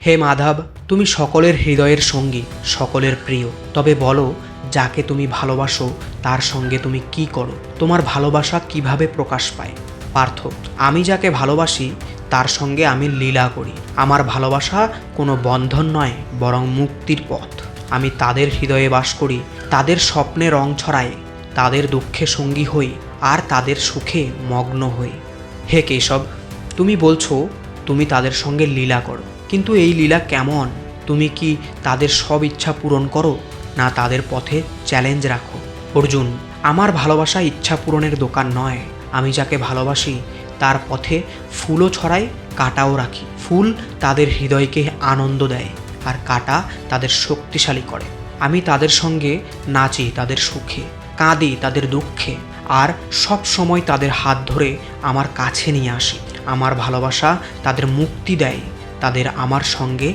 হে মাধব, তুমি সকলের হৃদয়ের সঙ্গী, সকলের প্রিয়। তবে বলো, যাকে তুমি ভালোবাসো তার সঙ্গে তুমি কি করো? তোমার ভালোবাসা কিভাবে প্রকাশ পায়? পার্থ: আমি যাকে ভালোবাসি তার সঙ্গে আমি লীলা করি। আমার ভালোবাসা কোনো বন্ধন নয়, বরং মুক্তির পথ। আমি তাদের হৃদয়ে বাস করি, তাদের স্বপ্নে রং ছড়াই, তাদের দুঃখে সঙ্গী হই, আর তাদের সুখে মগ্ন হই। হে কেশব, তুমি বলছো তুমি তাদের সঙ্গে লীলা করো, কিন্তু এই লীলা কেমন? তুমি কি তাদের সব ইচ্ছা পূরণ করো, না তাদের পথে চ্যালেঞ্জ রাখো? অর্জুন: আমার ভালোবাসা ইচ্ছা পূরণের দোকান নয়। আমি যাকে ভালোবাসি তার পথে ফুলও ছড়াই, কাঁটাও রাখি। ফুল তাদের হৃদয়কে আনন্দ দেয়, আর কাঁটা তাদের শক্তিশালী করে। আমি তাদের সঙ্গে নাচি তাদের সুখে, কাঁদি তাদের দুঃখে, আর সব সময় তাদের হাত ধরে আমার কাছে নিয়ে আসি। আমার ভালোবাসা তাদের মুক্তি দেয়, তাদের আমার সঙ্গে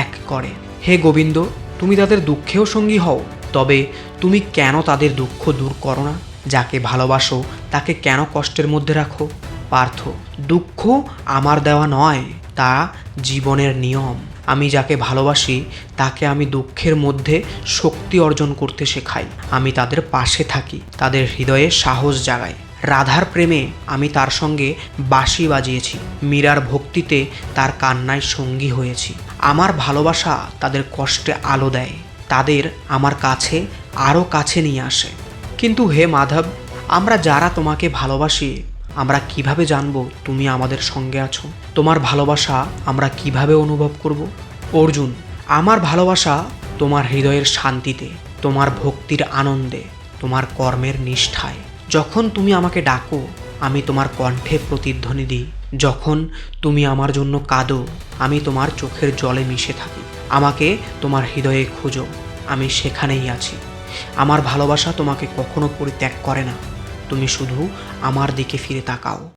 এক করে। হে গোবিন্দ, তুমি তাদের দুঃখেও সঙ্গী হও, তবে তুমি কেন তাদের দুঃখ দূর করো না? যাকে ভালোবাসো তাকে কেন কষ্টের মধ্যে রাখো? পার্থ: দুঃখ আমার দেওয়া নয়, তা জীবনের নিয়ম। আমি যাকে ভালোবাসি তাকে আমি দুঃখের মধ্যে শক্তি অর্জন করতে শেখাই। আমি তাদের পাশে থাকি, তাদের হৃদয়ে সাহস জাগাই। রাধার প্রেমে আমি তার সঙ্গে বাঁশি বাজিয়েছি, মীরার ভক্তিতে তার কান্নায় সঙ্গী হয়েছি। আমার ভালোবাসা তাদের কষ্টে আলো দেয়, তাদের আমার কাছে আরও কাছে নিয়ে আসে। কিন্তু হে মাধব, আমরা যারা তোমাকে ভালোবাসি, আমরা কিভাবে জানবো তুমি আমাদের সঙ্গে আছো? তোমার ভালোবাসা আমরা কিভাবে অনুভব করব? অর্জুন: আমার ভালোবাসা তোমার হৃদয়ের শান্তিতে, তোমার ভক্তির আনন্দে, তোমার কর্মের নিষ্ঠায়। যখন তুমি আমাকে ডাকো, আমি তোমার কণ্ঠে প্রতিধ্বনি দিই। যখন তুমি আমার জন্য কাঁদো, আমি তোমার চোখের জলে মিশে থাকি। আমাকে তোমার হৃদয়ে খোঁজো, আমি সেখানেই আছি। আমার ভালোবাসা তোমাকে কখনো পরিত্যাগ করে না। তুমি শুধু আমার দিকে ফিরে তাকাও।